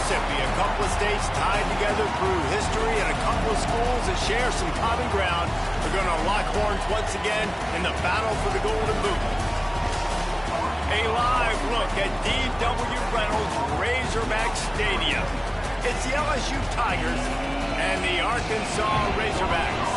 Mississippi, a couple of states tied together through history and a couple of schools that share some common ground. They're going to lock horns once again in the battle for the Golden Boot. A live look at D.W. Reynolds Razorback Stadium. It's the LSU Tigers and the Arkansas Razorbacks.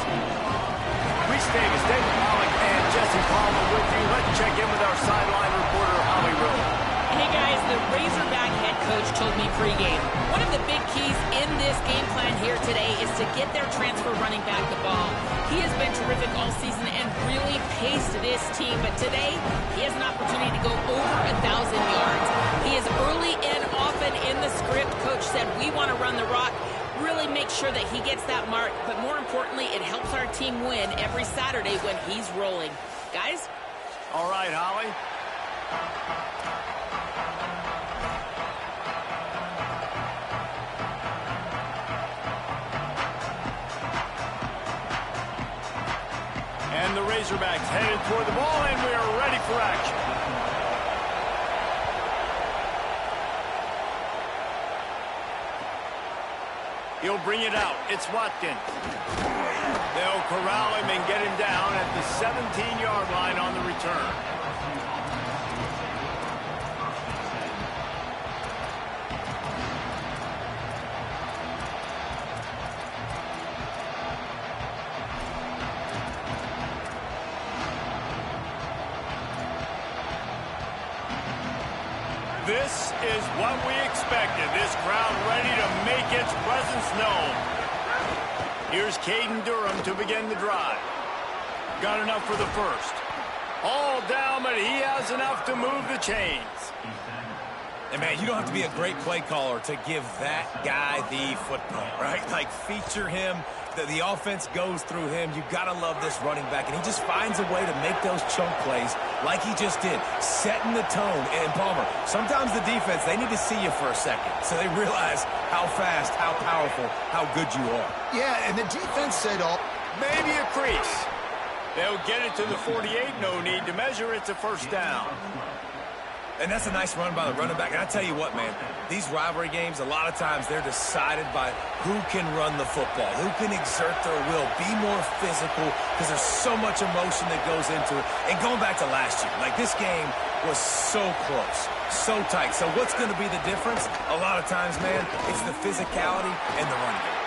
Reese Davis, David Pollack, and Jesse Palmer with you. Let's check in with our sideline reporter, Holly Rowe. Hey guys, the Razorback head coach told me pregame, one of the big keys in this game plan here today is to get their transfer running back the ball. He has been terrific all season and really paced this team, but today he has an opportunity to go over 1,000 yards. He is early and often in the script. Coach said, we want to run the rock. Really make sure that he gets that mark, but more importantly, it helps our team win every Saturday when he's rolling. Guys? All right, Holly. And the Razorbacks headed toward the ball, and we are ready for action. He'll bring it out. It's Watkins. They'll corral him and get him down at the 17-yard line on the return. This is what we expected. This crowd ready to make its presence known. Here's Caden Durham to begin the drive. Got enough for the first. All down, but he has enough to move the chains. And, man, you don't have to be a great play caller to give that guy the football, right? Like, feature him. The offense goes through him. You've got to love this running back. And he just finds a way to make those chunk plays like he just did, setting the tone. And, Palmer, sometimes the defense, they need to see you for a second so they realize how fast, how powerful, how good you are. Yeah, and the defense said, oh, maybe a crease. They'll get it to the 48. No need to measure. It's a first down. And that's a nice run by the running back. And I tell you what, man, these rivalry games, a lot of times they're decided by who can run the football, who can exert their will, be more physical, because there's so much emotion that goes into it. And going back to last year, like this game was so close, so tight. So what's going to be the difference? A lot of times, man, it's the physicality and the running game.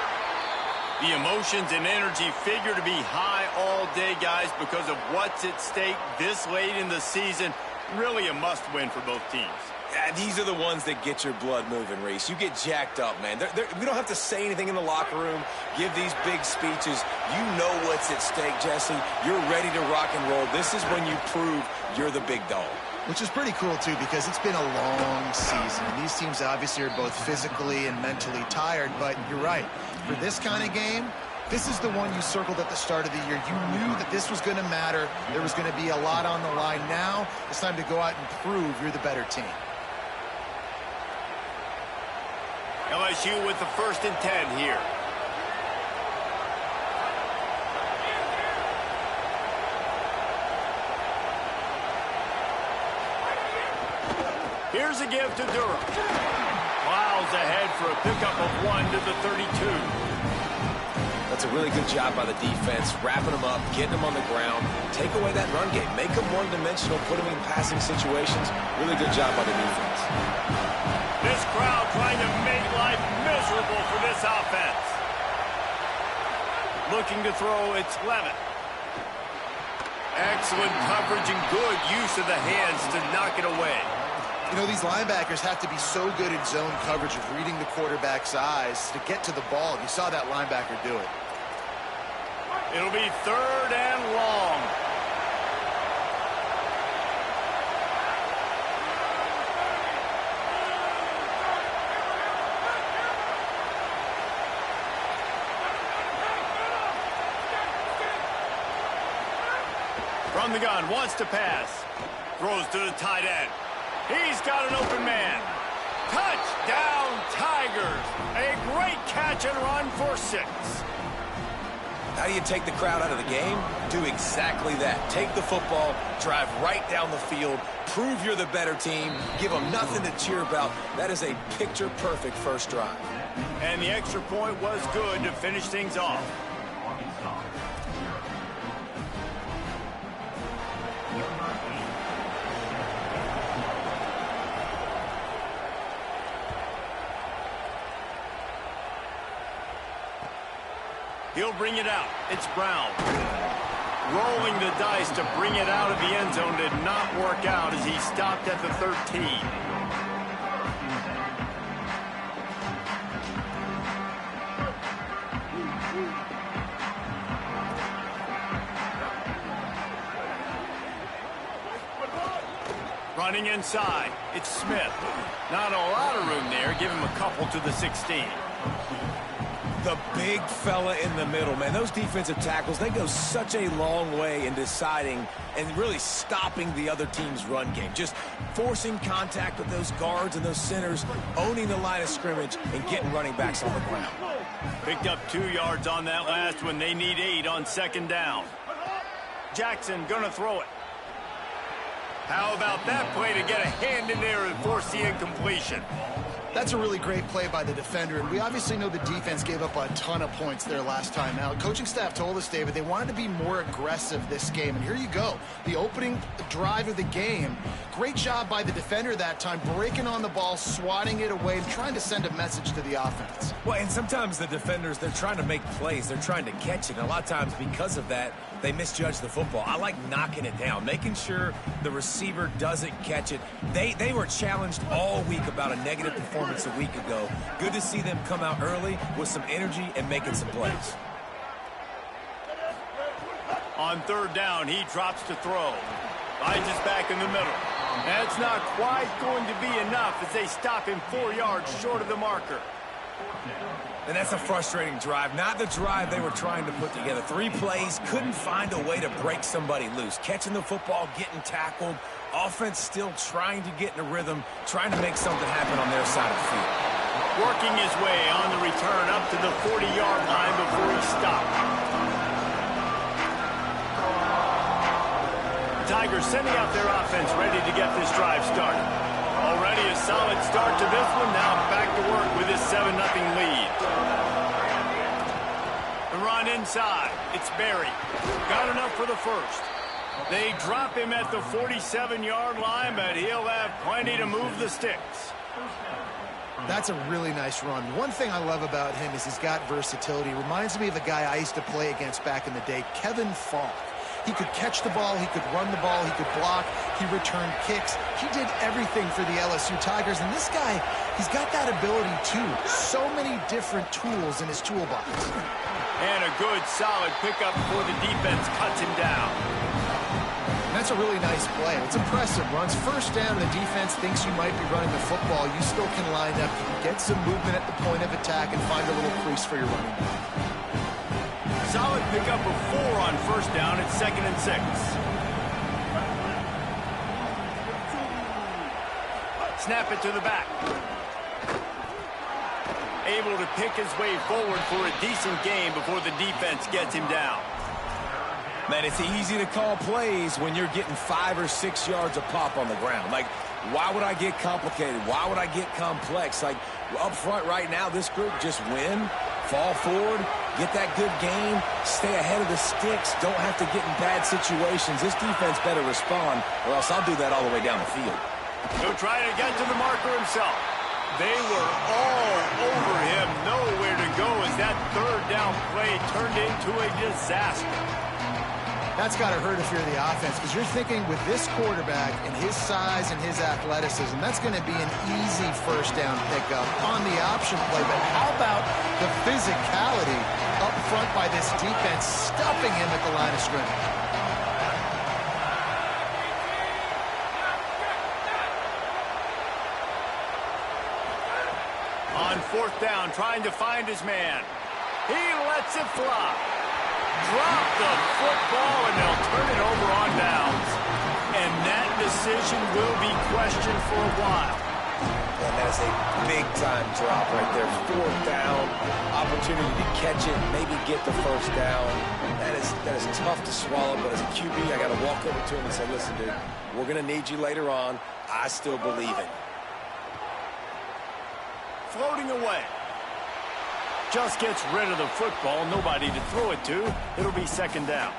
The emotions and energy figure to be high all day, guys, because of what's at stake this late in the season. Really a must-win for both teams. Yeah, these are the ones that get your blood moving, Reese. You get jacked up, man. We don't have to say anything in the locker room, give these big speeches. You know what's at stake, Jesse. You're ready to rock and roll. This is when you prove you're the big dog. Which is pretty cool, too, because it's been a long season. And these teams obviously are both physically and mentally tired, but you're right. For this kind of game, this is the one you circled at the start of the year. You knew that this was going to matter. There was going to be a lot on the line. Now it's time to go out and prove you're the better team. LSU with the 1st and 10 here. Here's a give to Durham. Plows ahead for a pickup of 1 to the 32. That's a really good job by the defense, wrapping them up, getting them on the ground, take away that run game, make them one-dimensional, put them in passing situations. Really good job by the defense. This crowd trying to make life miserable for this offense. Looking to throw, it's Levitt. Excellent coverage and good use of the hands to knock it away. You know, these linebackers have to be so good in zone coverage of reading the quarterback's eyes to get to the ball. You saw that linebacker do it. It'll be 3rd and long. From the gun, wants to pass. Throws to the tight end. He's got an open man. Touchdown, Tigers. A great catch and run for 6. How do you take the crowd out of the game? Do exactly that. Take the football, drive right down the field, prove you're the better team, give them nothing to cheer about. That is a picture-perfect first drive. And the extra point was good to finish things off. He'll bring it out. It's Brown. Rolling the dice to bring it out of the end zone did not work out as he stopped at the 13. Running inside, it's Smith. Not a lot of room there. Give him a couple to the 16. The big fella in the middle, man. Those defensive tackles, they go such a long way in deciding and really stopping the other team's run game. Just forcing contact with those guards and those centers, owning the line of scrimmage, and getting running backs on the ground. Picked up 2 yards on that last one. They need 8 on second down. Jackson gonna throw it. How about that play to get a hand in there and force the incompletion? That's a really great play by the defender, and we obviously know the defense gave up a ton of points there last time out. Coaching staff told us, David, they wanted to be more aggressive this game, and here you go. The opening drive of the game, great job by the defender that time, breaking on the ball, swatting it away, and trying to send a message to the offense. Well, and sometimes the defenders, they're trying to make plays. They're trying to catch it, and a lot of times because of that, they misjudge the football. I like knocking it down, making sure the receiver doesn't catch it. They were challenged all week about a negative performance a week ago. Good to see them come out early with some energy and making some plays. On third down, he drops to throw. Finds us back in the middle. That's not quite going to be enough as they stop him 4 yards short of the marker. And that's a frustrating drive. Not the drive they were trying to put together. 3 plays, couldn't find a way to break somebody loose. Catching the football, getting tackled. Offense still trying to get in a rhythm, trying to make something happen on their side of the field. Working his way on the return up to the 40-yard line before he stopped. Tigers sending out their offense ready to get this drive started. Already a solid start to this one. Now back to work with his 7-0 lead. The run inside. It's Berry. Got enough for the first. They drop him at the 47-yard line, but he'll have plenty to move the sticks. That's a really nice run. One thing I love about him is he's got versatility. Reminds me of a guy I used to play against back in the day, Kevin Falk. He could catch the ball, he could run the ball, he could block, he returned kicks. He did everything for the LSU Tigers, and this guy, he's got that ability too. So many different tools in his toolbox. And a good, solid pickup before the defense cuts him down. And that's a really nice play. It's impressive. Runs first down, the defense thinks you might be running the football. You still can line up, you can get some movement at the point of attack, and find a little crease for your running back. Solid pickup of 4 on first down at 2nd and 6. Snap it to the back. Able to pick his way forward for a decent game before the defense gets him down. Man, it's easy to call plays when you're getting 5 or 6 yards a pop on the ground. Like, why would I get complicated? Why would I get complex? Like, up front right now, this group just win, fall forward, get that good game, stay ahead of the sticks, don't have to get in bad situations. This defense better respond, or else I'll do that all the way down the field. He'll try to get to the marker himself. They were all over him, nowhere to go as that third down play turned into a disaster. That's got to hurt if you're the offense, because you're thinking with this quarterback and his size and his athleticism, that's going to be an easy first down pickup on the option play. But how about the physicality up front by this defense, stuffing him at the line of scrimmage? On fourth down, trying to find his man. He lets it fly. Drop the football, and they'll turn it over on downs. And that decision will be questioned for a while. And that's a big-time drop right there. 4th down, opportunity to catch it, maybe get the first down. That is tough to swallow, but as a QB, I got to walk over to him and say, listen, dude, we're going to need you later on. I still believe it. Floating away. Just gets rid of the football. Nobody to throw it to. It'll be 2nd down.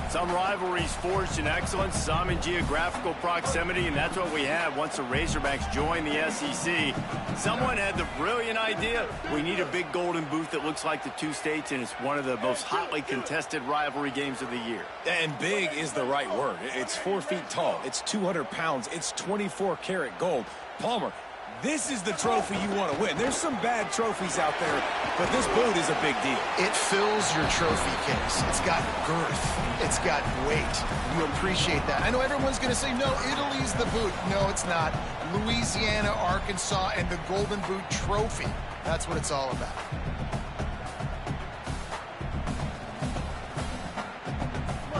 Some rivalries forged in excellence, some in geographical proximity, and that's what we have once the Razorbacks joined the SEC. Someone had the brilliant idea, we need a big golden boot that looks like the two states, and it's one of the most hotly contested rivalry games of the year. And big is the right word. It's 4 feet tall. It's 200 pounds. It's 24-karat gold. Palmer, this is the trophy you want to win. There's some bad trophies out there, but this boot is a big deal. It fills your trophy case. It's got girth. It's got weight. You appreciate that. I know everyone's going to say, no, Italy's the boot. No, it's not. Louisiana, Arkansas, and the Golden Boot Trophy. That's what it's all about.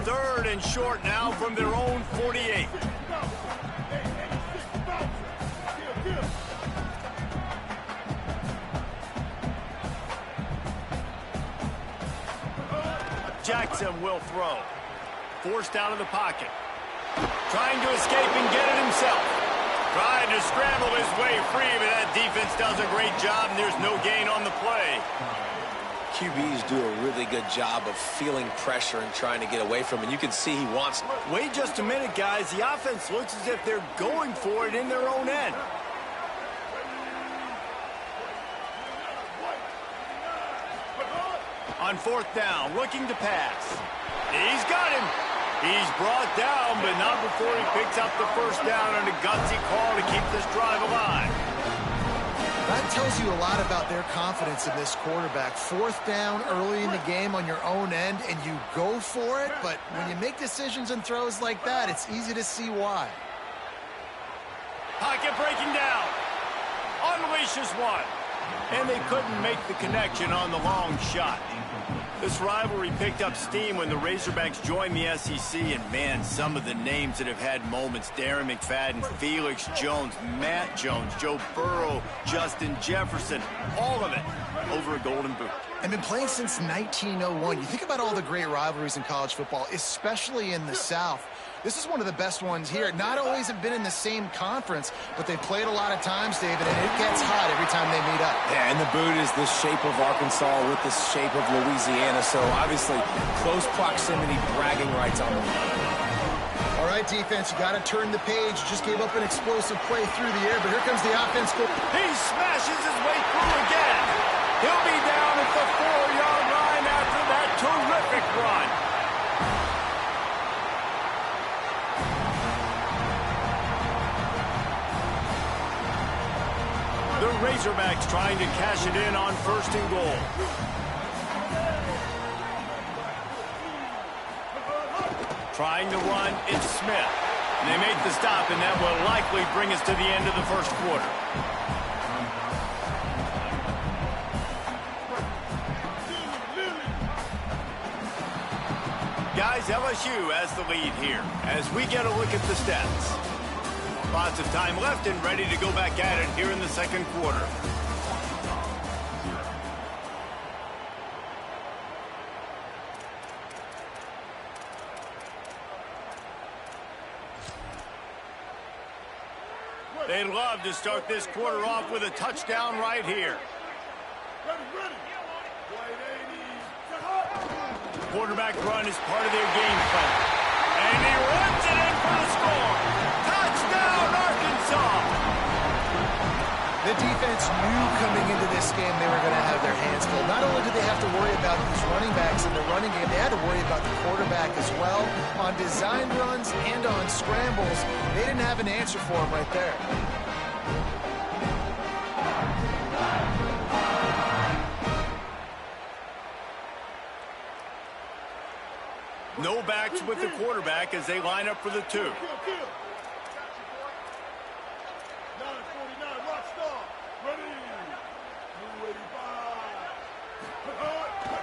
Third and short now from their own 48. Jackson will throw. Forced out of the pocket. Trying to escape and get it himself. Trying to scramble his way free, but that defense does a great job, and there's no gain on the play. QBs do a really good job of feeling pressure and trying to get away from it. You can see he wants... Wait just a minute, guys. The offense looks as if they're going for it in their own end. On 4th down, looking to pass. He's got him. He's brought down, but not before he picks up the first down on a gutsy call to keep this drive alive. That tells you a lot about their confidence in this quarterback. 4th down early in the game on your own end, and you go for it, but when you make decisions and throws like that, it's easy to see why. Pocket breaking down. Unleashes one. And they couldn't make the connection on the long shot. This rivalry picked up steam when the Razorbacks joined the SEC, and man, some of the names that have had moments: Darren McFadden, Felix Jones, Matt Jones, Joe Burrow, Justin Jefferson, all of it over a golden boot. And been playing since 1901. You think about all the great rivalries in college football, especially in the South. This is one of the best ones here. Not always have been in the same conference, but they've played a lot of times, David, and it gets hot every time they meet up. Yeah, and the boot is the shape of Arkansas with the shape of Louisiana, so obviously close proximity, bragging rights on the line. All right, defense, you got to turn the page. Just gave up an explosive play through the air, but here comes the offense. He smashes his way through again. He'll be down at the 4-yard line after that terrific run. The Razorbacks trying to cash it in on 1st and goal. Trying to run, it's Smith. And they make the stop, and that will likely bring us to the end of the 1st quarter. Guys, LSU has the lead here as we get a look at the stats. Lots of time left and ready to go back at it here in the 2nd quarter. They'd love to start this quarter off with a touchdown right here. Quarterback run is part of their game plan. And he runs it in for the score. Touchdown, Arkansas! The defense knew coming into this game they were going to have their hands full. Not only did they have to worry about these running backs in the running game, they had to worry about the quarterback as well. On design runs and on scrambles, they didn't have an answer for him right there. No backs with the quarterback as they line up for the 2.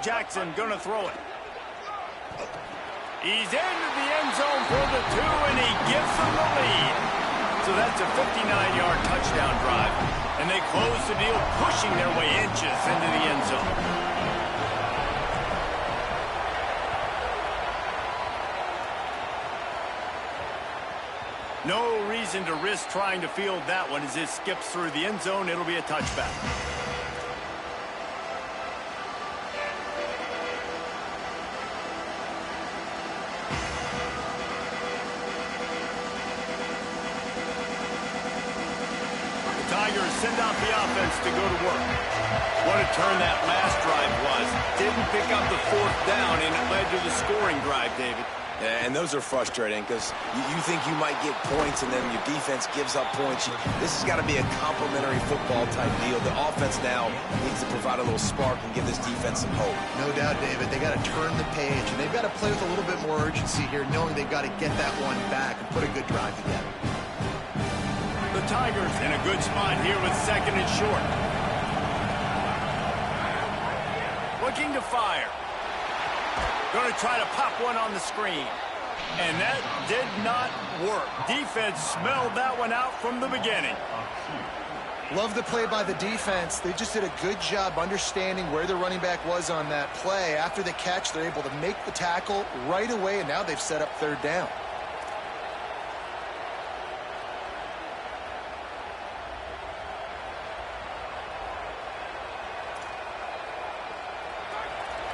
Jackson gonna throw it. He's into the end zone for the 2, and he gives them the lead. So that's a 59-yard touchdown drive. And they close the deal, pushing their way inches into the end zone. No reason to risk trying to field that one as it skips through the end zone. It'll be a touchback. The Tigers send out the offense to go to work. What a turn that last drive was. Didn't pick up the fourth down, and it led to the scoring drive, David. Yeah, and those are frustrating because you think you might get points and then your defense gives up points. This has got to be a complementary football type deal. The offense now needs to provide a little spark and give this defense some hope. No doubt, David. They got to turn the page, and they've got to play with a little bit more urgency here, knowing they've got to get that one back and put a good drive together. The Tigers in a good spot here with second and short. Looking to fire. Going to try to pop one on the screen. And that did not work. Defense smelled that one out from the beginning. Love the play by the defense. They just did a good job understanding where the running back was on that play. After the catch, they're able to make the tackle right away, and now they've set up third down.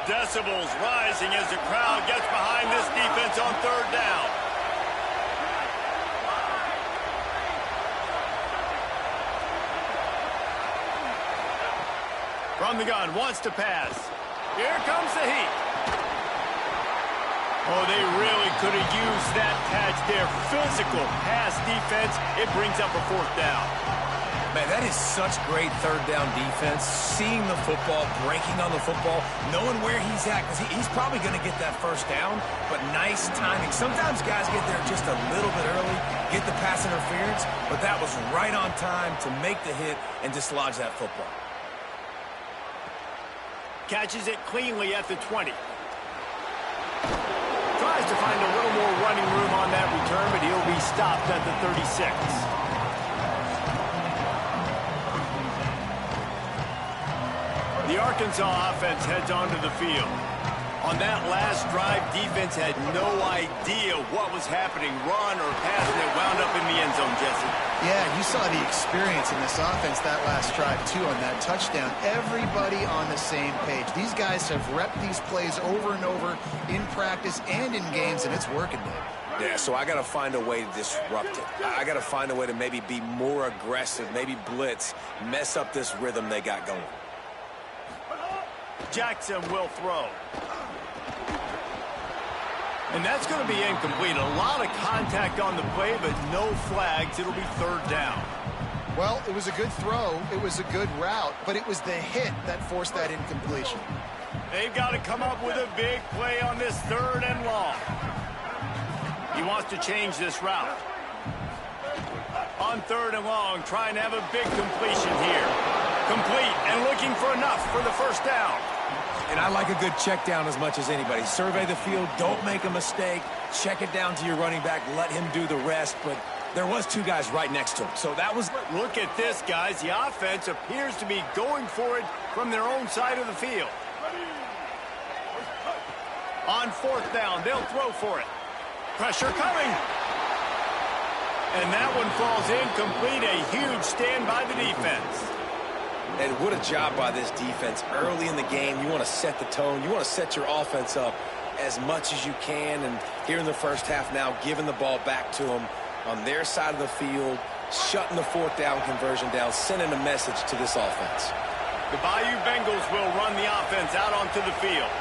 Decibels rising as the crowd gets behind this defense on third down. From the gun, wants to pass. Here comes the heat. Oh, they really could have used that catch there. Physical pass defense. It brings up a fourth down. Man, that is such great third down defense. Seeing the football, breaking on the football, knowing where he's at, because he's probably going to get that first down, but nice timing. Sometimes guys get there just a little bit early, get the pass interference, but that was right on time to make the hit and dislodge that football. Catches it cleanly at the 20. Tries to find a little more running room on that return, but he'll be stopped at the 36. The Arkansas offense heads onto the field. On that last drive, defense had no idea what was happening. Run or pass, and it wound up in the end zone, Jesse. Yeah, you saw the experience in this offense that last drive, too, on that touchdown. Everybody on the same page. These guys have repped these plays over and over in practice and in games, and it's working, Dave. Yeah, so I got to find a way to disrupt it. I got to find a way to maybe be more aggressive, maybe blitz, mess up this rhythm they got going. Jackson will throw. And that's going to be incomplete. A lot of contact on the play, but no flags. It'll be third down. Well, it was a good throw. It was a good route, but it was the hit that forced that incompletion. They've got to come up with a big play on this third and long. He wants to change this route. On third and long, trying to have a big completion here. Complete and looking for enough for the first down. And I like a good check down as much as anybody. Survey the field, don't make a mistake, check it down to your running back, let him do the rest. But there was two guys right next to him, so that was... Look at this, guys. The offense appears to be going for it from their own side of the field. On fourth down, they'll throw for it. Pressure coming. And that one falls incomplete. A huge stand by the defense. And what a job by this defense. Early in the game, you want to set the tone. You want to set your offense up as much as you can. And here in the first half now, giving the ball back to them on their side of the field, shutting the fourth down conversion down, sending a message to this offense. The Bayou Bengals will run the offense out onto the field.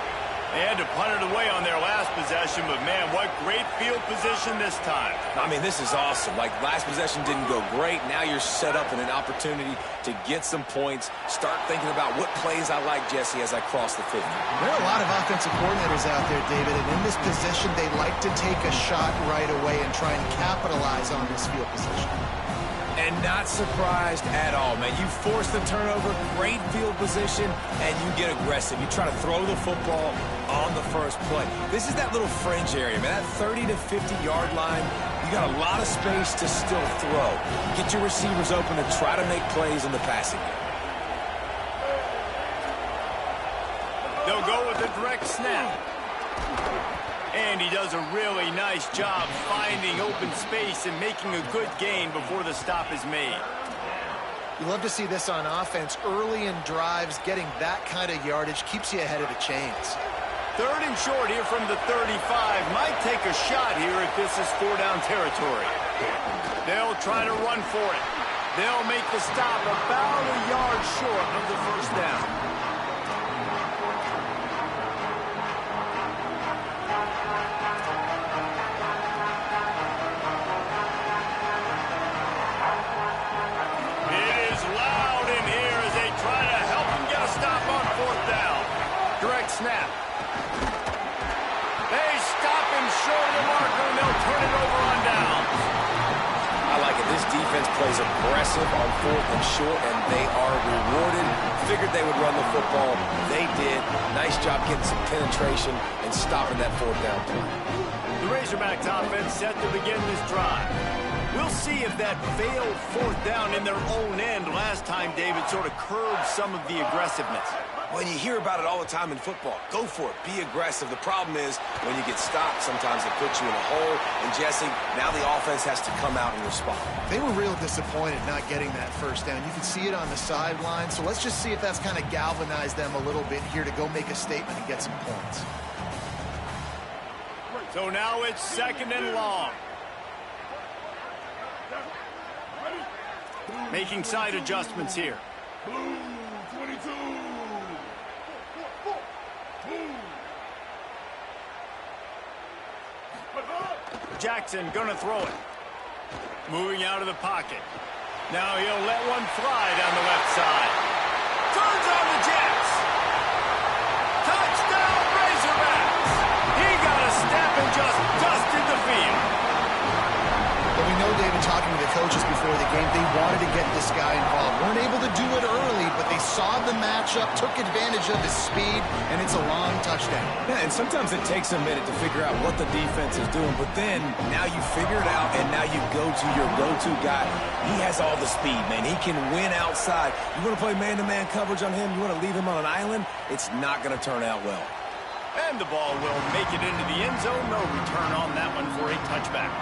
They had to punt it away on their last possession, but, man, what great field position this time. I mean, this is awesome. Like, last possession didn't go great. Now you're set up in an opportunity to get some points. Start thinking about what plays I like, Jesse, as I cross the 50. There are a lot of offensive coordinators out there, David, and in this position, they like to take a shot right away and try and capitalize on this field position. And not surprised at all, man. You force the turnover, great field position, and you get aggressive. You try to throw the football on the first play. This is that little fringe area, man. That 30 to 50-yard line, you got a lot of space to still throw. Get your receivers open and try to make plays in the passing game. They'll go with a direct snap. And he does a really nice job finding open space and making a good gain before the stop is made. You love to see this on offense. Early in drives, getting that kind of yardage keeps you ahead of the chains. 3rd and short here from the 35. Might take a shot here if this is 4-down territory. They'll try to run for it. They'll make the stop about a yard short of the 1st down. It is loud in here as they try to help him get a stop on 4th down. Direct snap. They stop him short of the marker, and they'll turn it over on downs. I like it. This defense plays aggressive on 4th and short, and they are rewarded. Figured they would run the football. They did. Nice job getting some penetration and stopping that 4th down play. The Razorbacks offense set to begin this drive. We'll see if that failed 4th down in their own end last time, David, sort of curbed some of the aggressiveness. When you hear about it all the time in football, go for it. Be aggressive. The problem is when you get stopped, sometimes it puts you in a hole. And, Jesse, now the offense has to come out and respond. They were real disappointed not getting that 1st down. You can see it on the sideline. So let's just see if that's kind of galvanized them a little bit here to go make a statement and get some points. So now it's 2nd and long. Making side adjustments here. Jackson gonna throw it. Moving out of the pocket. Now he'll let one fly down the left side. Turns on the Jets. Touchdown Razorbacks. He got a step and just dusted the field. But we know, David, talking to the coaches before the game, they wanted to get this guy involved. Weren't able to do it early, but they saw the matchup, took advantage of his speed, and it's a long touchdown. Yeah, and sometimes it takes a minute to figure out what the defense is doing, but then now you figure it out, and now you go to your go-to guy. He has all the speed, man. He can win outside. You want to play man-to-man coverage on him? You want to leave him on an island? It's not going to turn out well. And the ball will make it into the end zone. No return on that one for a touchback.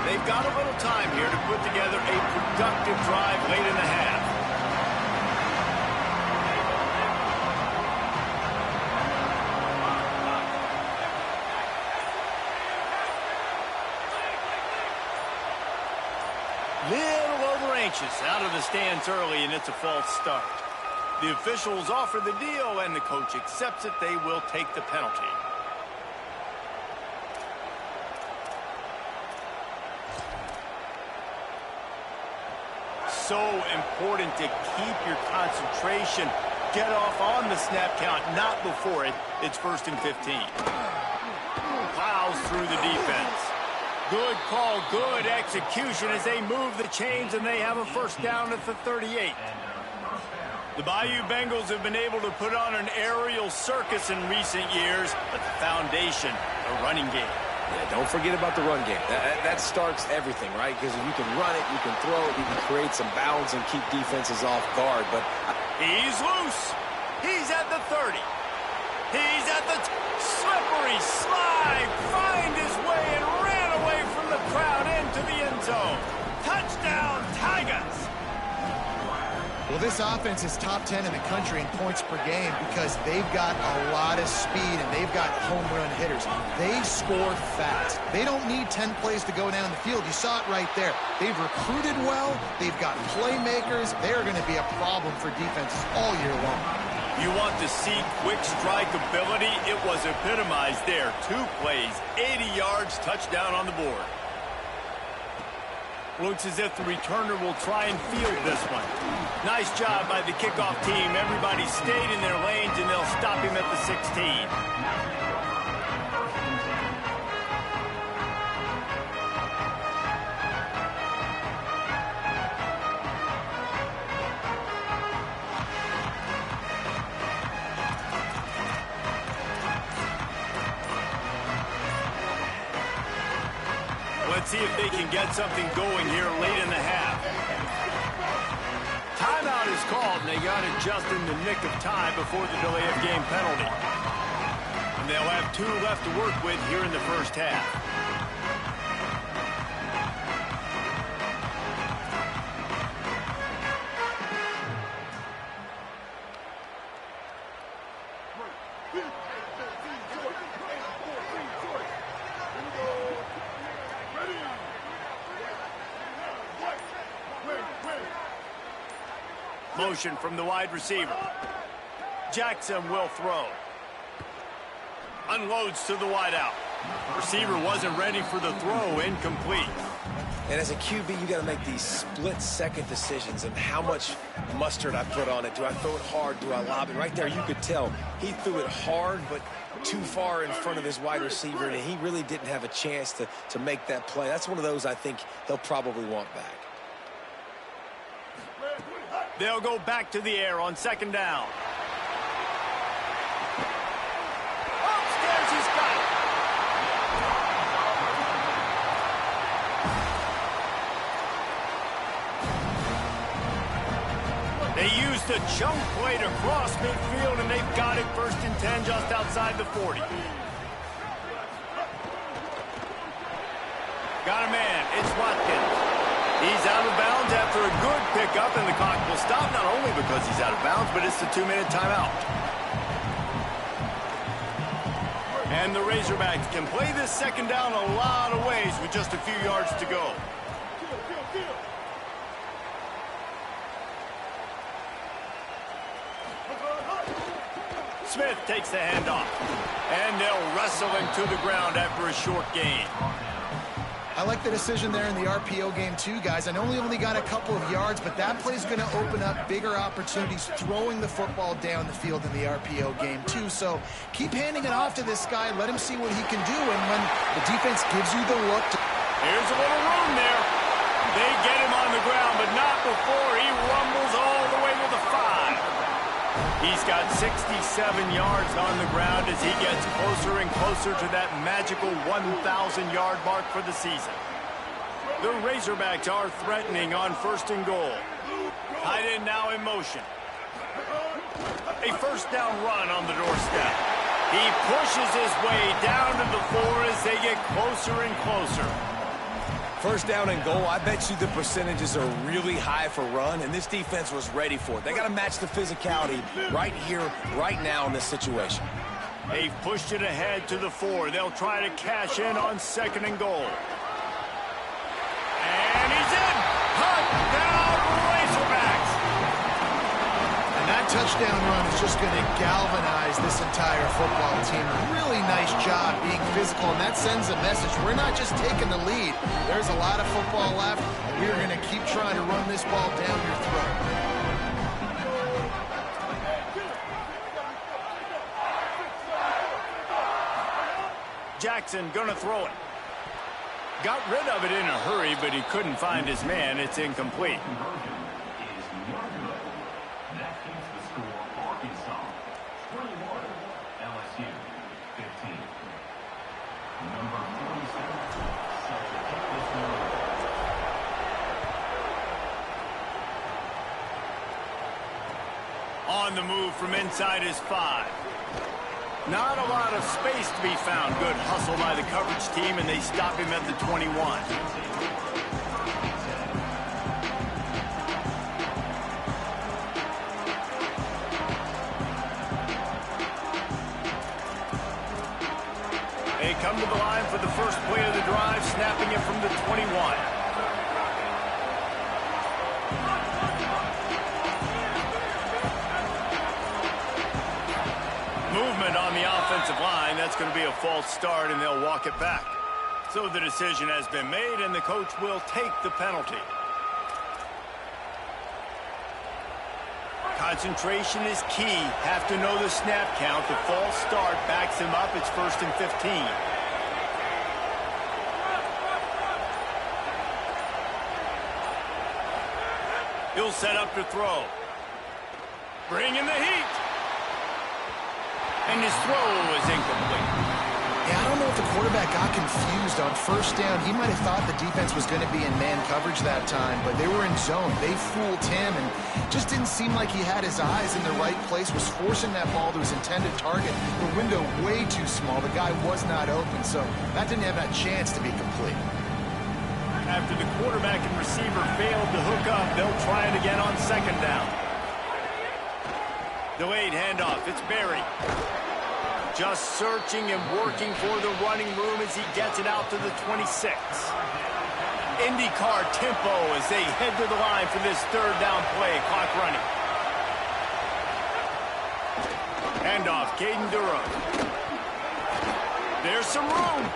They've got a little time here to put together a productive drive late in the half. Little over anxious out of the stands early, and it's a false start. The officials offer the deal, and the coach accepts it. They will take the penalty. So important to keep your concentration. Get off on the snap count, not before it. It's 1st and 15. Plows through the defense. Good call, good execution as they move the chains, and they have a 1st down at the 38. The Bayou Bengals have been able to put on an aerial circus in recent years, but the foundation, the running game. Yeah, don't forget about the run game. That starts everything, right? Because if you can run it, you can throw it, you can create some balance and keep defenses off guard. But he's loose. He's at the 30. He's at the slippery slide. Find his way and ran away from the crowd into the end zone. Touchdown, Tigers. Well, this offense is top 10 in the country in points per game because they've got a lot of speed and they've got home run hitters. They score fast. They don't need 10 plays to go down the field. You saw it right there. They've recruited well. They've got playmakers. They're going to be a problem for defenses all year long. You want to see quick strike ability? It was epitomized there. 2 plays, 80 yards, touchdown on the board. Looks as if the returner will try and field this one. Nice job by the kickoff team. Everybody stayed in their lanes, and they'll stop him at the 16. they can get something going here late in the half. Timeout is called, and they got it just in the nick of time before the delay of game penalty. And they'll have 2 left to work with here in the first half. Motion from the wide receiver. Jackson will throw. Unloads to the wideout. Receiver wasn't ready for the throw, incomplete. And as a QB, you got to make these split-second decisions and how much mustard I put on it. Do I throw it hard? Do I lob it? Right there, you could tell he threw it hard, but too far in front of his wide receiver, and he really didn't have a chance to make that play. That's one of those I think he'll probably want back. They'll go back to the air on second down. Upstairs, he's got it. They used a chunk play to cross midfield, and they've got it 1st and 10 just outside the 40. Got a man. It's Watkins. He's out of bounds after a good pickup, and the clock will stop not only because he's out of bounds, but it's the 2-minute timeout. And the Razorbacks can play this second down a lot of ways with just a few yards to go. Smith takes the handoff, and they'll wrestle him to the ground after a short gain. I like the decision there in the RPO game too, guys. I know he only got a couple of yards, but that play's going to open up bigger opportunities throwing the football down the field in the RPO game too. So keep handing it off to this guy. Let him see what he can do, and when the defense gives you the look. Here's a little room there. They get him on the ground, but not before he rumbles all the way to the 5. He's got 67 yards on the ground as he gets closer and closer to that magical 1,000-yard mark for the season. The Razorbacks are threatening on 1st and goal. Tight end now in motion. A 1st down run on the doorstep. He pushes his way down to the 4 as they get closer and closer. 1st down and goal, I bet you the percentages are really high for run, and this defense was ready for it. They got to match the physicality right here, right now in this situation. They've pushed it ahead to the 4. They'll try to cash in on 2nd and goal. And he's in! Touchdown, Razorbacks! And that touchdown run is just going to galvanize this entire football team. Really nice job being physical, and that sends a message. We're not just taking the lead. There's a lot of football left, and we're going to keep trying to run this ball down your throat. Jackson gonna throw it. Got rid of it in a hurry, but he couldn't find his man. It's incomplete. On the move from inside his 5. Not a lot of space to be found. Good hustle by the coverage team, and they stop him at the 21. They come to the line for the first play of the drive, snapping it from the 21. Movement on the offensive line. That's going to be a false start, and they'll walk it back. So the decision has been made, and the coach will take the penalty. Concentration is key. Have to know the snap count. The false start backs him up. It's 1st and 15. He'll set up to throw. Bring in the heat. And his throw is incomplete. Yeah, I don't know if the quarterback got confused on first down. He might have thought the defense was going to be in man coverage that time, but they were in zone. They fooled him and just didn't seem like he had his eyes in the right place, was forcing that ball to his intended target. The window way too small. The guy was not open, so that didn't have that chance to be complete. After the quarterback and receiver failed to hook up, they'll try it again on second down. Delayed handoff. It's Berry. Just searching and working for the running room as he gets it out to the 26. IndyCar tempo as they head to the line for this third down play. Clock running. Handoff, Caden Durham. There's some room.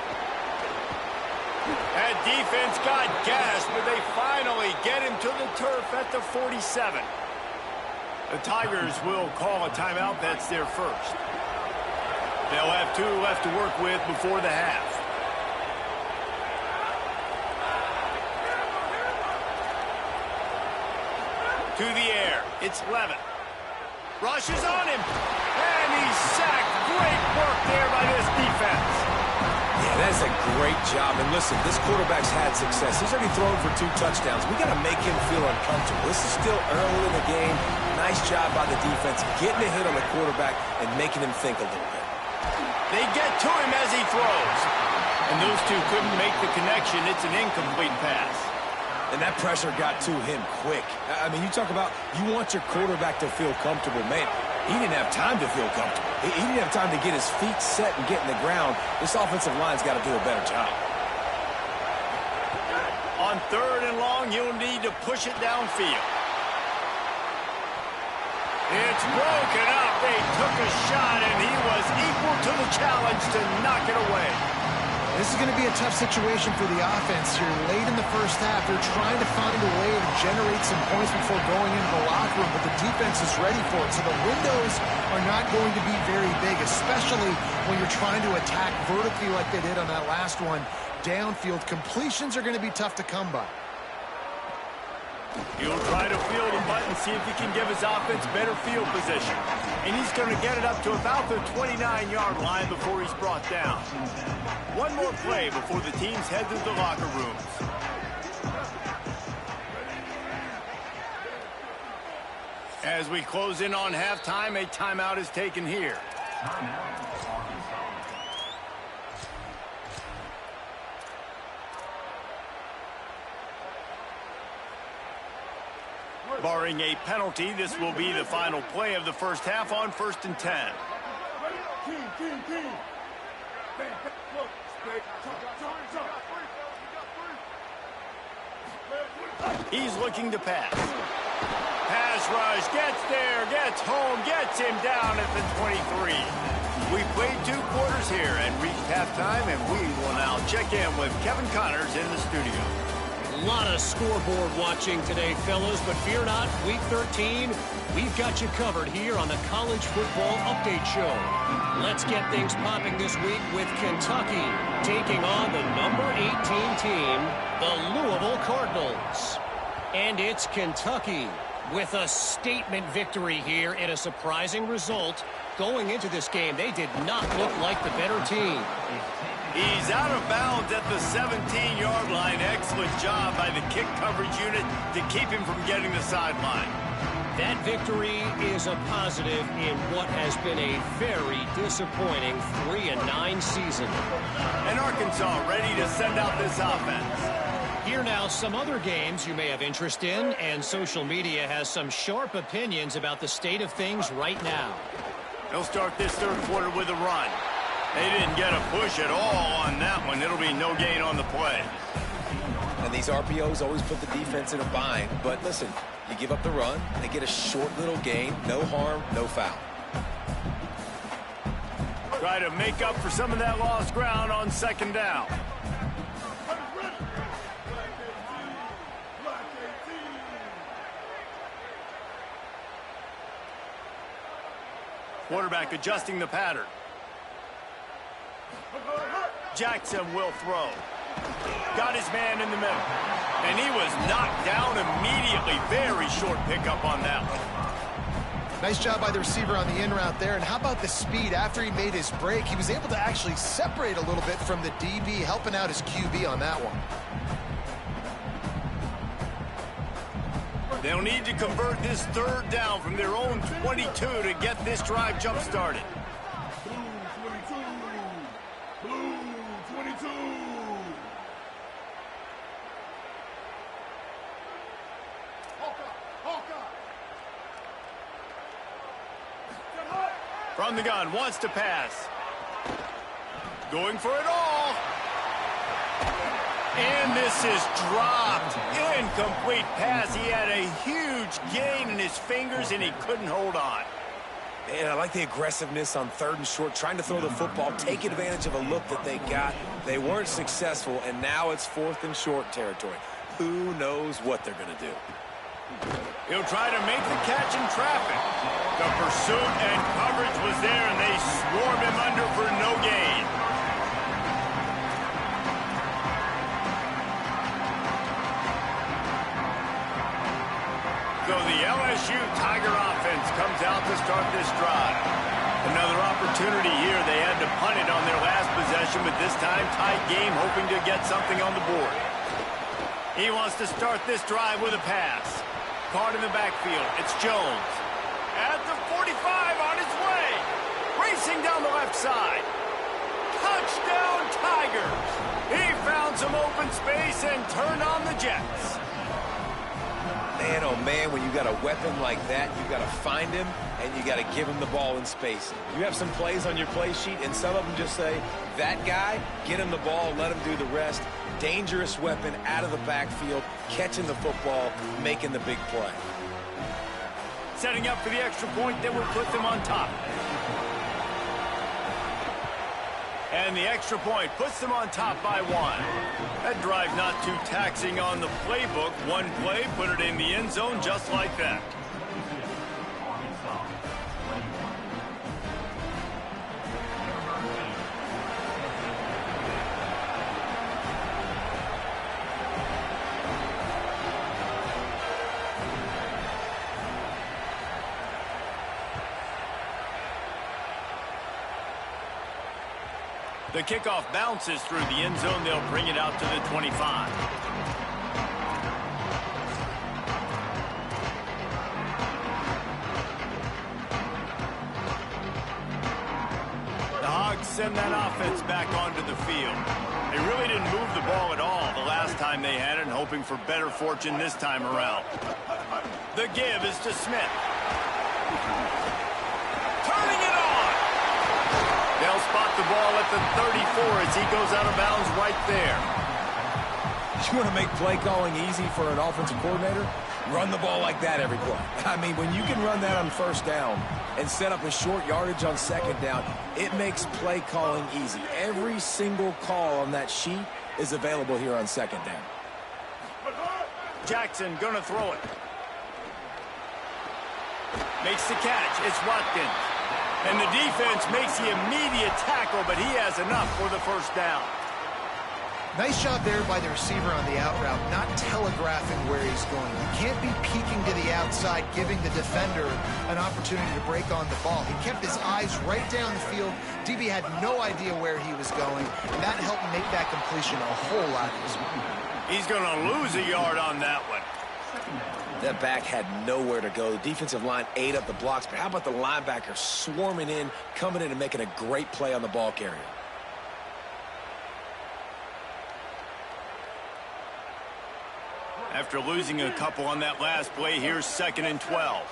That defense got gas, but they finally get him to the turf at the 47. The Tigers will call a timeout. That's their first. They'll have 2 left to work with before the half. To the air. It's Levin. Rushes on him. And he's sacked. Great work there by this defense. Yeah, that's a great job. And listen, this quarterback's had success. He's already thrown for 2 touchdowns. We got to make him feel uncomfortable. This is still early in the game. Nice job by the defense, getting a hit on the quarterback and making him think a little bit. They get to him as he throws. And those two couldn't make the connection. It's an incomplete pass. And that pressure got to him quick. I mean, you talk about you want your quarterback to feel comfortable. Man, he didn't have time to feel comfortable. He didn't have time to get his feet set and get in the ground. This offensive line's got to do a better job. On third and long, you'll need to push it downfield. It's broken up. They took a shot, and he was equal to the challenge to knock it away. This is going to be a tough situation for the offense here. Late in the first half, they're trying to find a way to generate some points before going into the locker room, but the defense is ready for it. So the windows are not going to be very big, especially when you're trying to attack vertically like they did on that last one. Downfield completions are going to be tough to come by. He'll try to field a butt and see if he can give his offense better field position. And he's going to get it up to about the 29-yard line before he's brought down. One more play before the teams head to the locker rooms. As we close in on halftime, a timeout is taken here. Barring a penalty, this will be the final play of the first half on 1st and 10. He's looking to pass. Pass rush, gets there, gets home, gets him down at the 23. We played 2 quarters here and reached halftime, and we will now check in with Kevin Connors in the studio. A lot of scoreboard watching today, fellas, but fear not, Week 13, we've got you covered here on the College Football Update Show. Let's get things popping this week with Kentucky taking on the number 18 team, the Louisville Cardinals. And it's Kentucky with a statement victory here in a surprising result. Going into this game, they did not look like the better team. He's out of bounds at the 17-yard line. Excellent job by the kick coverage unit to keep him from getting the sideline. That victory is a positive in what has been a very disappointing 3-9 season. And Arkansas ready to send out this offense. Here now some other games you may have interest in, and social media has some sharp opinions about the state of things right now. They'll start this third quarter with a run. They didn't get a push at all on that one. It'll be no gain on the play. And these RPOs always put the defense in a bind. But listen, you give up the run, they get a short little gain, no harm, no foul. Try to make up for some of that lost ground on second down. Quarterback adjusting the pattern. Jackson will throw. Got his man in the middle. And he was knocked down immediately. Very short pickup on that one. Nice job by the receiver on the in route there. And how about the speed? After he made his break, he was able to actually separate a little bit from the DB, helping out his QB on that one. They'll need to convert this third down from their own 22 to get this drive jump-started. Blue 22. From the gun, wants to pass. Going for it all. And this is dropped. Incomplete pass. He had a huge gain in his fingers, and he couldn't hold on. And I like the aggressiveness on 3rd and short, trying to throw the football, take advantage of a look that they got. They weren't successful, and now it's 4th and short territory. Who knows what they're going to do? He'll try to make the catch in traffic. The pursuit and coverage was there, and they swarmed him under for no gain. So the LSU Tiger offense comes out to start this drive. Another opportunity here. They had to punt it on their last possession, but this time tight game, hoping to get something on the board. He wants to start this drive with a pass. Caught in the backfield. It's Jones. At the 45 on his way. Racing down the left side. Touchdown Tigers. He found some open space and turned on the Jets. Man, oh man, when you got a weapon like that, you got to find him and you got to give him the ball in space. You have some plays on your play sheet, and some of them just say, that guy, get him the ball, let him do the rest. Dangerous weapon out of the backfield, catching the football, making the big play. Setting up for the extra point that will put them on top. And the extra point puts them on top by 1. That drive not too taxing on the playbook. One play, put it in the end zone just like that. The kickoff bounces through the end zone. They'll bring it out to the 25. The Hogs send that offense back onto the field. They really didn't move the ball at all the last time they had it, and hoping for better fortune this time around. The give is to Smith. Turning it on. They'll spot the ball at the 34 as he goes out of bounds right there. You want to make play calling easy for an offensive coordinator? Run the ball like that every play. I mean, when you can run that on 1st down and set up a short yardage on 2nd down, it makes play calling easy. Every single call on that sheet is available here on 2nd down. Jackson gonna throw it. Makes the catch. It's Watkins. And the defense makes the immediate tackle, but he has enough for the 1st down. Nice job there by the receiver on the out route, not telegraphing where he's going. You can't be peeking to the outside, giving the defender an opportunity to break on the ball. He kept his eyes right down the field. DB had no idea where he was going, and that helped make that completion a whole lot easier. He's going to lose a yard on that one. That back had nowhere to go. The defensive line ate up the blocks, but how about the linebacker swarming in, coming in and making a great play on the ball carrier? After losing a couple on that last play, here's 2nd and 12.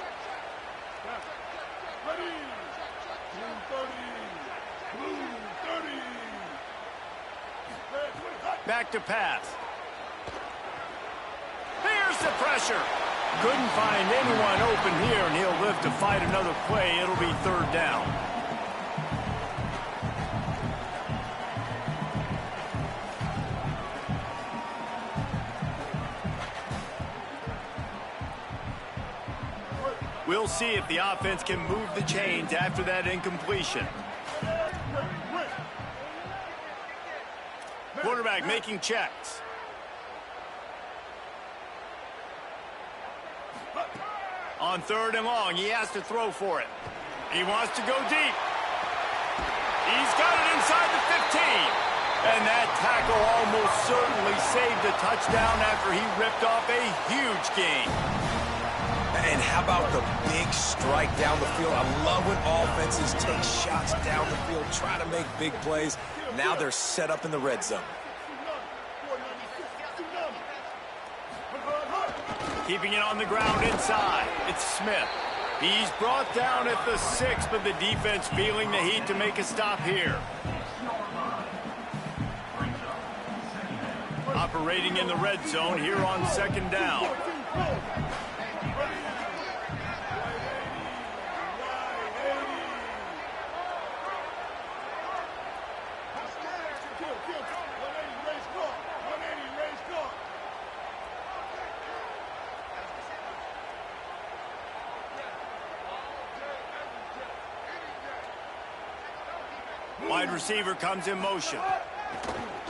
Ready. Blue 30. Back to pass. Here's the pressure. Couldn't find anyone open here, and he'll live to fight another play. It'll be 3rd down. We'll see if the offense can move the chains after that incompletion. Quarterback making checks. On On 3rd and long, he has to throw for it. He wants to go deep. He's got it inside the 15. And that tackle almost certainly saved the touchdown after he ripped off a huge gain. And how about the big strike down the field? I love when offenses take shots down the field, try to make big plays. Now they're set up in the red zone. Keeping it on the ground inside. It's Smith. He's brought down at the 6, but the defense feeling the heat to make a stop here. Operating in the red zone here on 2nd down. Wide receiver comes in motion.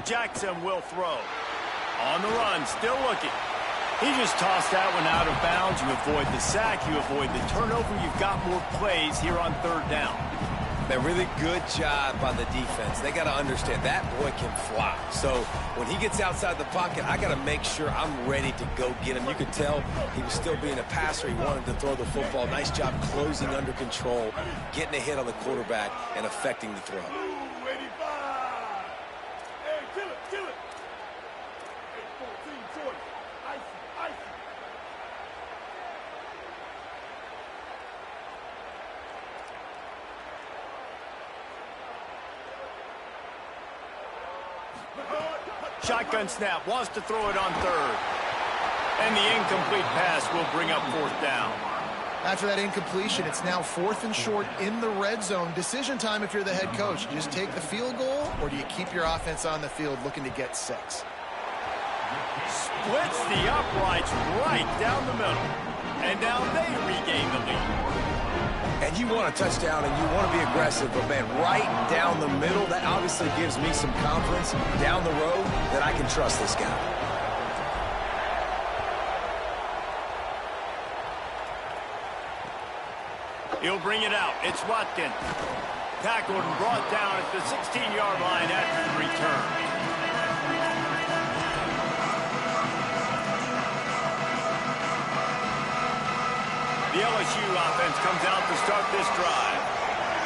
Jackson will throw. On the run, still looking. He just tossed that one out of bounds. You avoid the sack, you avoid the turnover. You've got more plays here on 3rd down. A really good job by the defense. They got to understand that boy can fly. So when he gets outside the pocket, I got to make sure I'm ready to go get him. You could tell he was still being a passer. He wanted to throw the football. Nice job closing under control, getting a hit on the quarterback, and affecting the throw. Shotgun snap, wants to throw it on 3rd. And the incomplete pass will bring up 4th down. After that incompletion, it's now 4th and short in the red zone. Decision time if you're the head coach. Do you just take the field goal, or do you keep your offense on the field looking to get 6? Splits the uprights right down the middle. And now they regain the lead. And you want a touchdown and you want to be aggressive, but man, right down the middle, that obviously gives me some confidence down the road that I can trust this guy. He'll bring it out. It's Watkins. Tackled and brought down at the 16-yard line after the return. The LSU offense comes out to start this drive.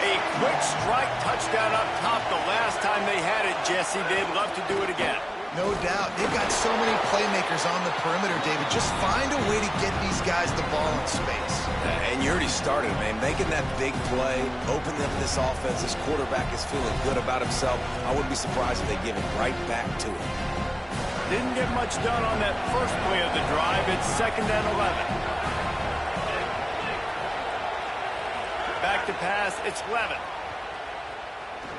A quick strike touchdown up top the last time they had it, Jesse. They'd love to do it again. No doubt. They've got so many playmakers on the perimeter, David. Just find a way to get these guys the ball in space. And you already started, man. Making that big play, opening up this offense. This quarterback is feeling good about himself. I wouldn't be surprised if they give it right back to him. Didn't get much done on that first play of the drive. It's 2nd and 11. Back to pass, it's Levin.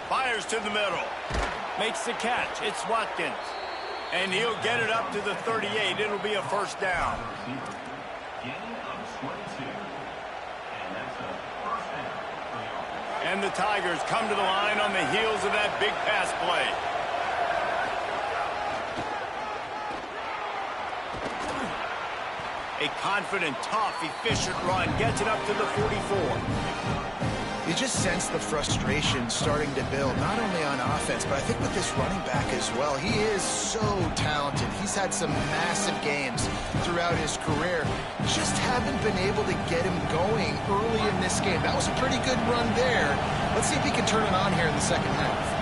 Fires to the middle. Makes the catch, it's Watkins. And he'll get it up to the 38. It'll be a 1st down. And the Tigers come to the line on the heels of that big pass play. A confident, tough, efficient run gets it up to the 44. You just sense the frustration starting to build, not only on offense, but I think with this running back as well. He is so talented. He's had some massive games throughout his career. Just haven't been able to get him going early in this game. That was a pretty good run there. Let's see if he can turn it on here in the 2nd half.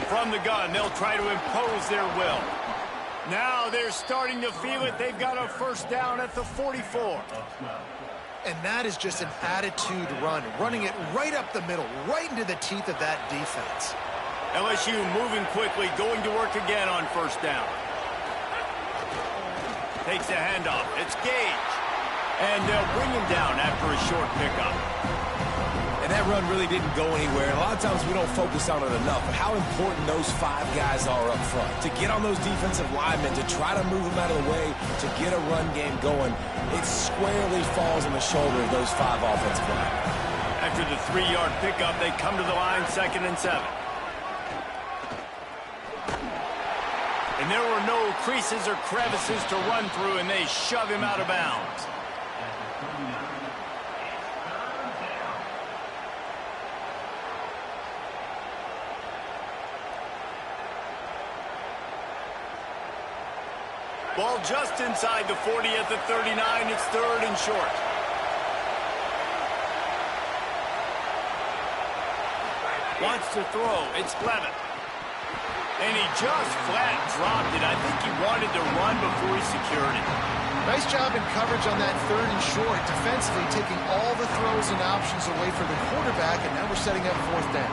From the gun, they'll try to impose their will. Now they're starting to feel it. They've got a 1st down at the 44. And that is just an attitude run, running it right up the middle, right into the teeth of that defense. LSU moving quickly, going to work again on 1st down. Takes a handoff. It's Gage. And they'll bring him down after a short pickup. And that run really didn't go anywhere. And a lot of times we don't focus on it enough, but how important those 5 guys are up front. To get on those defensive linemen, to try to move them out of the way, to get a run game going, it squarely falls on the shoulder of those 5 offensive linemen. After the 3-yard pickup, they come to the line 2nd and 7. And there were no creases or crevices to run through, and they shove him out of bounds. Ball just inside the 40 at the 39. It's 3rd and short. Wants to throw. It's Levitt. And he just flat dropped it. I think he wanted to run before he secured it. Nice job in coverage on that 3rd and short. Defensively taking all the throws and options away from the quarterback, and now we're setting up 4th down.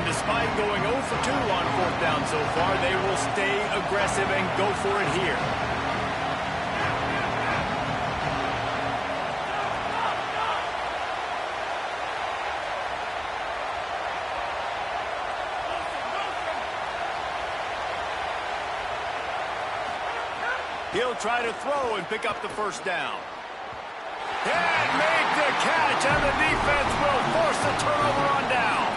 Despite going 0 for 2 on 4th down so far, they will stay aggressive and go for it here. He'll try to throw and pick up the 1st down. And make the catch, and the defense will force a turnover on downs.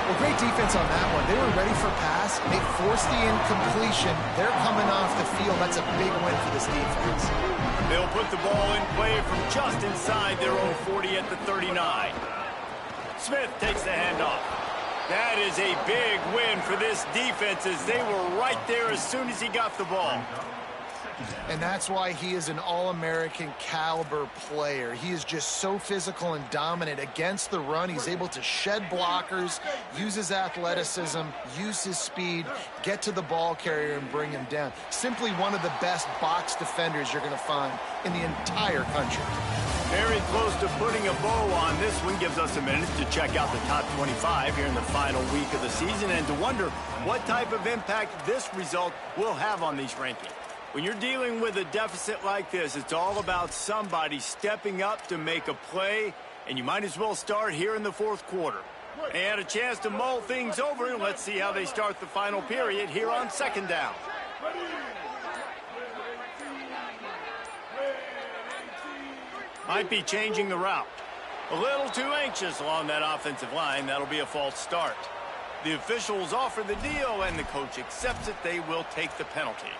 Well, great defense on that one. They were ready for pass. They forced the incompletion. They're coming off the field. That's a big win for this defense. They'll put the ball in play from just inside their own 40 at the 39. Smith takes the handoff. That is a big win for this defense, as they were right there as soon as he got the ball. And that's why he is an All-American caliber player. He is just so physical and dominant against the run. He's able to shed blockers, use his athleticism, use his speed, get to the ball carrier and bring him down. Simply one of the best box defenders you're going to find in the entire country. Very close to putting a bow on this one. Gives us a minute to check out the top 25 here in the final week of the season and to wonder what type of impact this result will have on these rankings. When you're dealing with a deficit like this, it's all about somebody stepping up to make a play, and you might as well start here in the 4th quarter. They had a chance to mull things over, and let's see how they start the final period here on 2nd down. Might be changing the route. A little too anxious along that offensive line. That'll be a false start. The officials offer the deal, and the coach accepts it. They will take the penalty.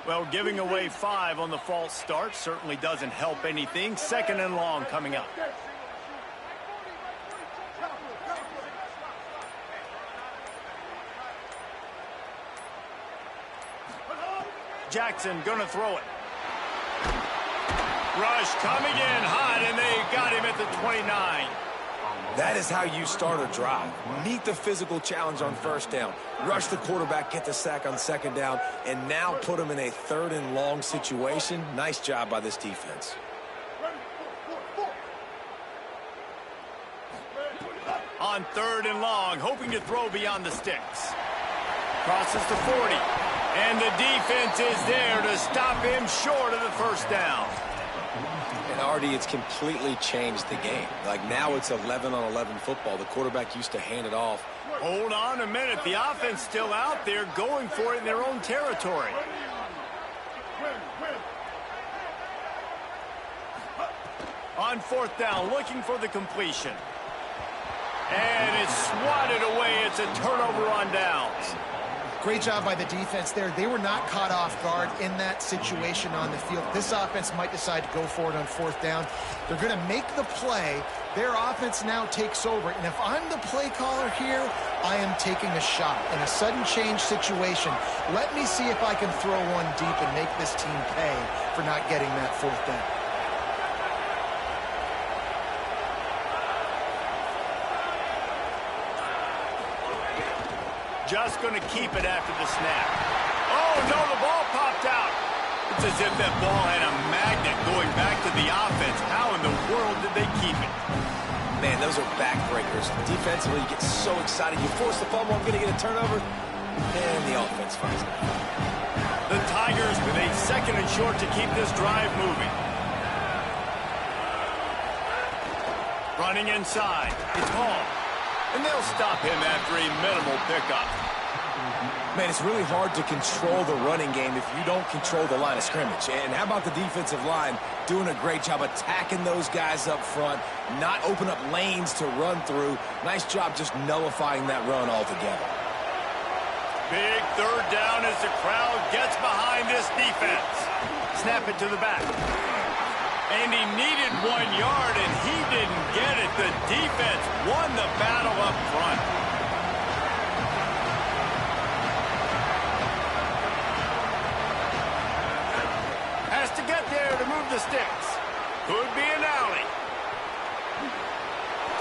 Well, giving away 5 on the false start certainly doesn't help anything. 2nd and long coming up. Jackson gonna throw it. Rush coming in hot, and they got him at the 29. That is how you start a drive. Meet the physical challenge on 1st down. Rush the quarterback, get the sack on 2nd down, and now put him in a 3rd and long situation. Nice job by this defense. On 3rd and long, hoping to throw beyond the sticks. Crosses the 40. And the defense is there to stop him short of the 1st down. And Artie, it's completely changed the game. Like now it's 11-on-11 football. The quarterback used to hand it off. Hold on a minute. The offense still out there going for it in their own territory. On 4th down, looking for the completion. And it's swatted away. It's a turnover on downs. Great job by the defense there. They were not caught off guard in that situation on the field. This offense might decide to go for it on 4th down. They're going to make the play. Their offense now takes over. And if I'm the play caller here, I am taking a shot in a sudden change situation. Let me see if I can throw one deep and make this team pay for not getting that 4th down. Just going to keep it after the snap. Oh, no, the ball popped out. It's as if that ball had a magnet going back to the offense. How in the world did they keep it? Man, those are backbreakers. Defensively, you get so excited. You force the fumble, I'm going to get a turnover, and the offense finds it. The Tigers with a 2nd and short to keep this drive moving. Running inside. It's Hall. And they'll stop him after a minimal pickup. Man, it's really hard to control the running game if you don't control the line of scrimmage. And how about the defensive line doing a great job attacking those guys up front, not open up lanes to run through. Nice job just nullifying that run altogether. Big third down as the crowd gets behind this defense. Snap it to the back. And he needed 1 yard, and he didn't get it. The defense won the battle up front. Has to get there to move the sticks. Could be an alley.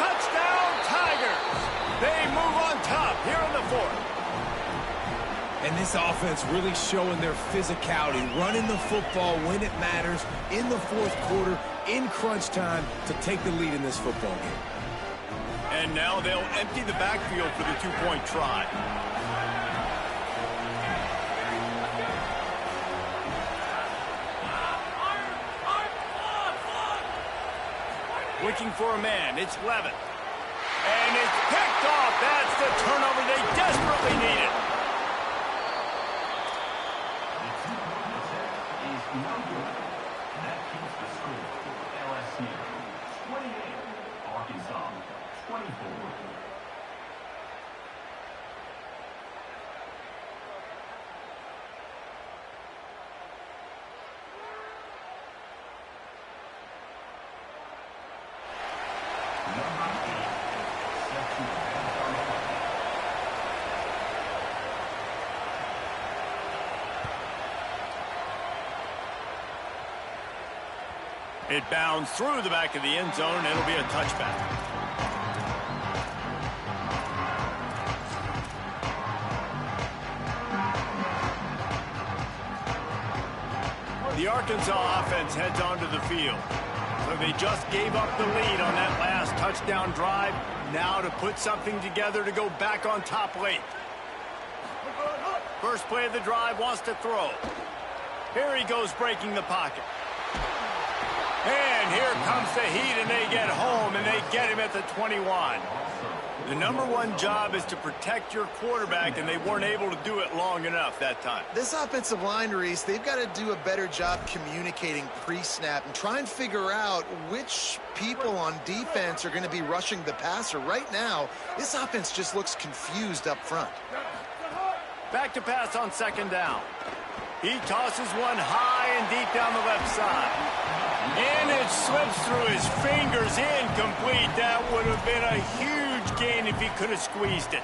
Touchdown, Tigers. They move on top here in the fourth. And this offense really showing their physicality, running the football when it matters, in the fourth quarter, in crunch time, to take the lead in this football game. And now they'll empty the backfield for the two-point try. Looking for a man. It's Levin. And it's picked off. That's the turnover they desperately needed. That keeps the score for LSU. 28, Arkansas 24. It bounds through the back of the end zone, and it'll be a touchback. The Arkansas offense heads onto the field. So they just gave up the lead on that last touchdown drive. Now to put something together to go back on top late. First play of the drive, wants to throw. Here he goes, breaking the pocket. And here comes the heat, and they get home, and they get him at the 21. The #1 job is to protect your quarterback, and they weren't able to do it long enough that time. This offensive line, Reese, they've got to do a better job communicating pre-snap and try and figure out which people on defense are going to be rushing the passer. Right now, this offense just looks confused up front. Back to pass on second down. He tosses one high and deep down the left side. And it slips through his fingers, incomplete. That would have been a huge gain if he could have squeezed it.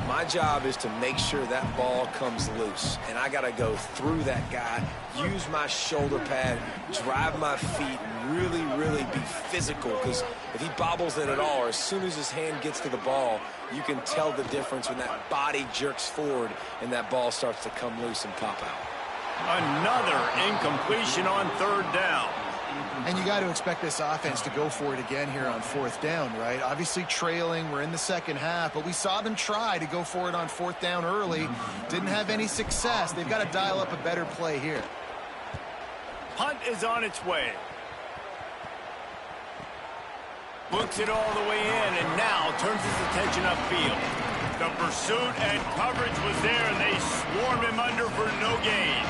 My job is to make sure that ball comes loose. And I got to go through that guy, use my shoulder pad, drive my feet, and really be physical. Because if he bobbles it at all, or as soon as his hand gets to the ball, you can tell the difference when that body jerks forward and that ball starts to come loose and pop out. Another incompletion on third down. And you got to expect this offense to go for it again here on fourth down, right? Obviously trailing, we're in the second half, but we saw them try to go for it on fourth down early. Didn't have any success. They've got to dial up a better play here. Punt is on its way. Looks it all the way in, and now turns his attention upfield. The pursuit and coverage was there, and they swarm him under for no gain.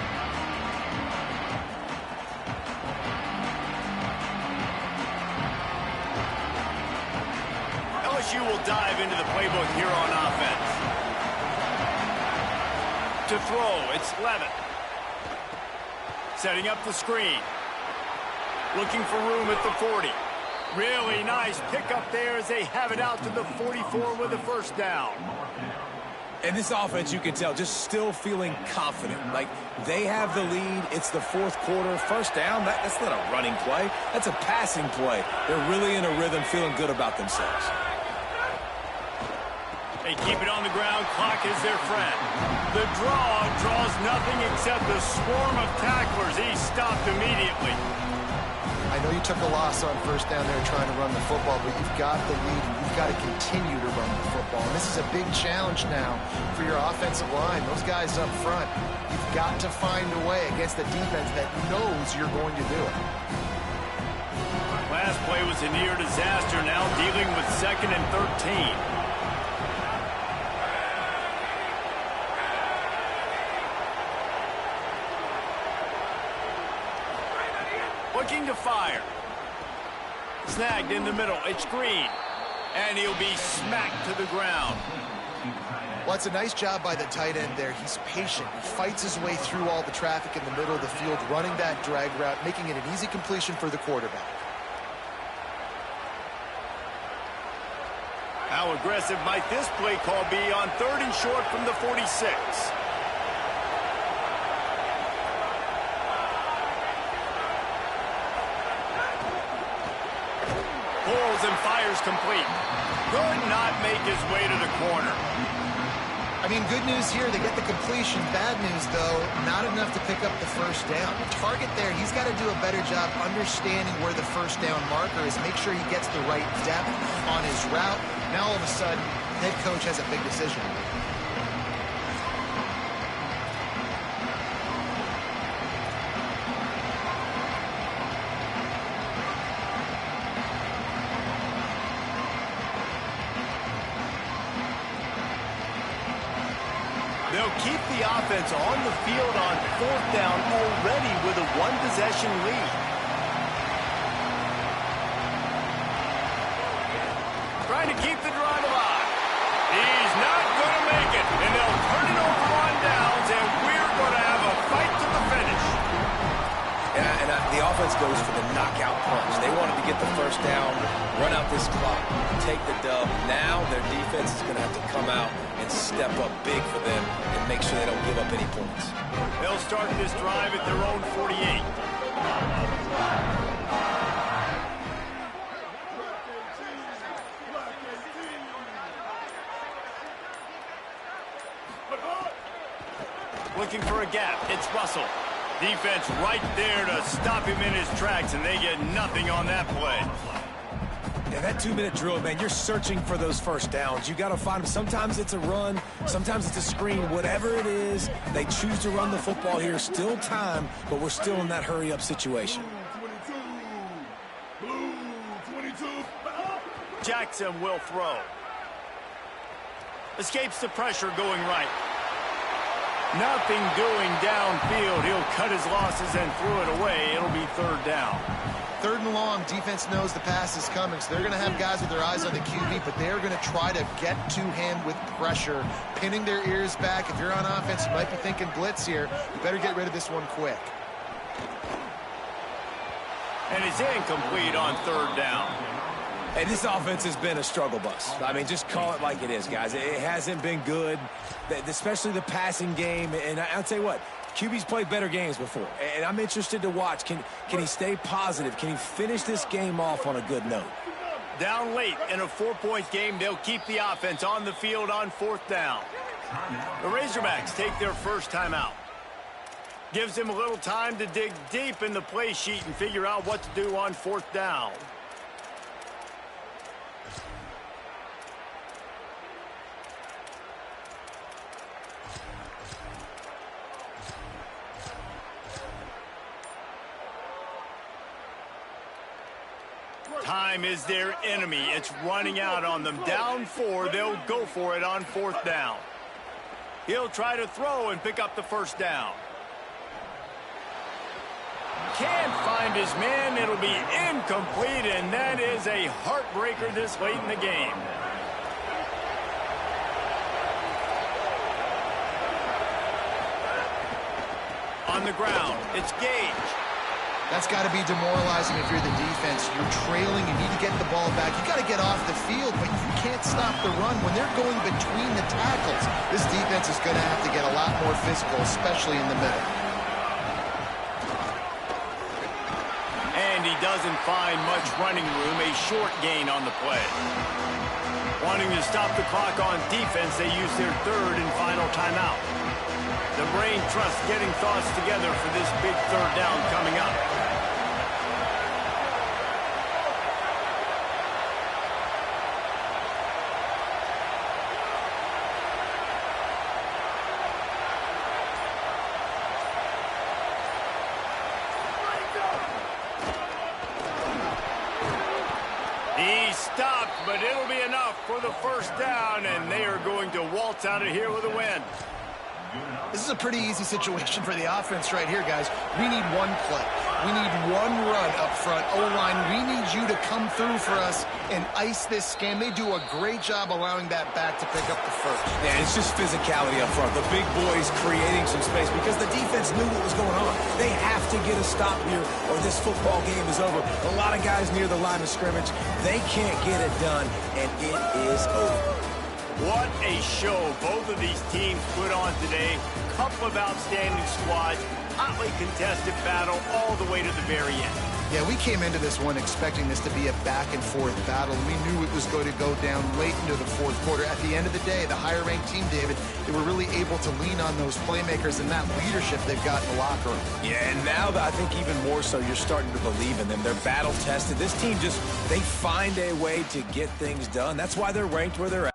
LSU will dive into the playbook here on offense. To throw, it's Levin. Setting up the screen. Looking for room at the 40. Really nice pickup there as they have it out to the 44 with a first down. And this offense, you can tell, just still feeling confident. Like, they have the lead. It's the fourth quarter. First down, that's not a running play. That's a passing play. They're really in a rhythm, feeling good about themselves. They keep it on the ground. Clock is their friend. The draw draws nothing except the swarm of tacklers. He's stopped immediately. I know you took a loss on first down there trying to run the football, but you've got the lead, and you've got to continue to run the football. And this is a big challenge now for your offensive line. Those guys up front, you've got to find a way against the defense that knows you're going to do it. Last play was a near disaster, now dealing with 2nd and 13. looking to fire. Snagged in the middle. It's Green. And he'll be smacked to the ground. Well, it's a nice job by the tight end there. He's patient. He fights his way through all the traffic in the middle of the field, running that drag route, making it an easy completion for the quarterback. How aggressive might this play call be on 3rd and short from the 46? Pulls and fires complete. Could not make his way to the corner. I mean, good news here, they get the completion. Bad news, though, not enough to pick up the first down. The target there, he's got to do a better job understanding where the first down marker is, make sure he gets the right depth on his route. Now, all of a sudden, head coach has a big decision. They'll keep the offense on the field on 4th down already with a 1-possession lead. Trying to keep the drive alive. He's not going to make it, and they'll turn it over on downs, and we're going to have a fight to the finish. And the offense goes for the knockout punch. They wanted to get the first down, run out this clock, take the dub. Now their defense is going to have to come out and step up big for them and make sure they don't give up any points. They'll start this drive at their own 48. Looking for a gap. It's Russell. Defense right there to stop him in his tracks, and they get nothing on that play. Yeah, that 2-minute drill, man, you're searching for those first downs. You got to find them. Sometimes it's a run, sometimes it's a screen. Whatever it is, they choose to run the football here. Still time, but we're still in that hurry-up situation. Blue 22. Jackson will throw. Escapes the pressure going right. Nothing doing downfield. He'll cut his losses and throw it away. It'll be 3rd down. 3rd and long, defense knows the pass is coming, so they're going to have guys with their eyes on the QB, but they're going to try to get to him with pressure, pinning their ears back. If you're on offense, you might be thinking blitz here. You better get rid of this one quick. And it's incomplete on 3rd down. Hey, this offense has been a struggle bus. I mean, just call it like it is, guys. It hasn't been good, especially the passing game. And I'll tell you what, QB's played better games before. And I'm interested to watch. Can he stay positive? Can he finish this game off on a good note? Down late in a 4-point game, they'll keep the offense on the field on 4th down. The Razorbacks take their first timeout. Gives them a little time to dig deep in the play sheet and figure out what to do on 4th down. Time is their enemy. It's running out on them. Down 4, they'll go for it on 4th down. He'll try to throw and pick up the first down. Can't find his man. It'll be incomplete, and that is a heartbreaker this late in the game. On the ground, it's Gage. That's got to be demoralizing if you're the defense. You're trailing, you need to get the ball back. You got to get off the field, but you can't stop the run. When they're going between the tackles, this defense is going to have to get a lot more physical, especially in the middle. And he doesn't find much running room, a short gain on the play. Wanting to stop the clock on defense, they use their 3rd and final timeout. The brain trust getting thoughts together for this big 3rd down coming up. He stopped, but it'll be enough for the first down, and they are going to waltz out of here with a win. This is a pretty easy situation for the offense right here, guys. We need one play. We need one run up front. O-line, we need you to come through for us and ice this game. They do a great job allowing that back to pick up the first. Yeah, it's just physicality up front. The big boys creating some space because the defense knew what was going on. They have to get a stop here or this football game is over. A lot of guys near the line of scrimmage, they can't get it done, and it is over. What a show both of these teams put on today. Couple of outstanding squads, hotly contested battle all the way to the very end. Yeah, we came into this one expecting this to be a back-and-forth battle. We knew it was going to go down late into the fourth quarter. At the end of the day, the higher-ranked team, David, they were really able to lean on those playmakers and that leadership they've got in the locker room. Yeah, and now I think even more so, you're starting to believe in them. They're battle-tested. This team just, they find a way to get things done. That's why they're ranked where they're at.